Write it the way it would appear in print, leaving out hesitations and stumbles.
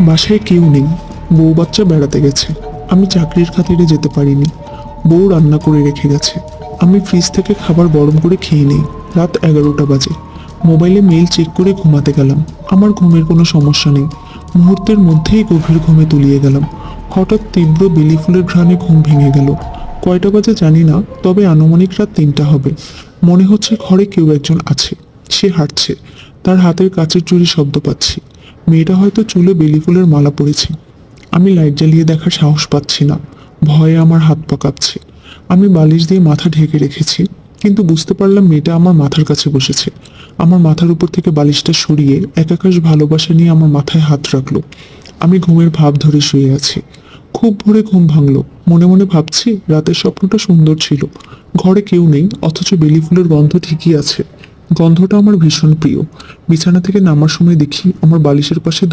বাসায় কেউ নেই, বউ বাচ্চা বেড়াতে গেছে। আমি চাকরির খাতিরে যেতে পারিনি। বউ রান্না করে রেখে গেছে। আমি ফ্রিজ থেকে খাবার গরম করে খেয়ে নেই। রাত 11টা বাজে। মোবাইলে মেইল চেক করে ঘুমাতে গেলাম। আমার ঘুমের কোনো সমস্যা নেই। মুহূর্তের মধ্যেই গভীর ঘুমে তলিয়ে গেলাম। হঠাৎ তীব্র বেলি ফুলের ঘ্রাণে ঘুম ভেঙে গেল। কয়টা বাজে জানি না, তবে আনুমানিক রাত 3টা হবে। মনে হচ্ছে ঘরে কেউ একজন আছে। সে হাঁটছে। তার হাতের কাচের চুরি শব্দ পাচ্ছি। মেয়েটা হয়তো চুলে বেলি ফুলের মালা পরেছে। আমি লাইট জ্বালিয়ে দেখার সাহস পাচ্ছি না। ভয়ে আমার হাত পা কাঁপছে। আমি বালিশ দিয়ে মাথা ঢেকে রেখেছি, কিন্তু বুঝতে পারলাম মেয়েটা আমার মাথার কাছে বসেছে। আমার মাথার উপর থেকে বালিশটা সরিয়ে এক আকাশ ভালোবাসা নিয়ে আমার মাথায় হাত রাখলো। আমি ঘুমের ভাব ধরে শুয়ে আছি। খুব ভোরে ঘুম ভাঙলো। মনে মনে ভাবছি রাতের স্বপ্নটা সুন্দর ছিল। ঘরে কেউ নেই, অথচ বেলি ফুলের গন্ধ ঠিকই আছে। গন্ধটা আমার ভীষণ প্রিয়। বিছানা থেকে নামার সময় দেখি আমার বালিশের পাশে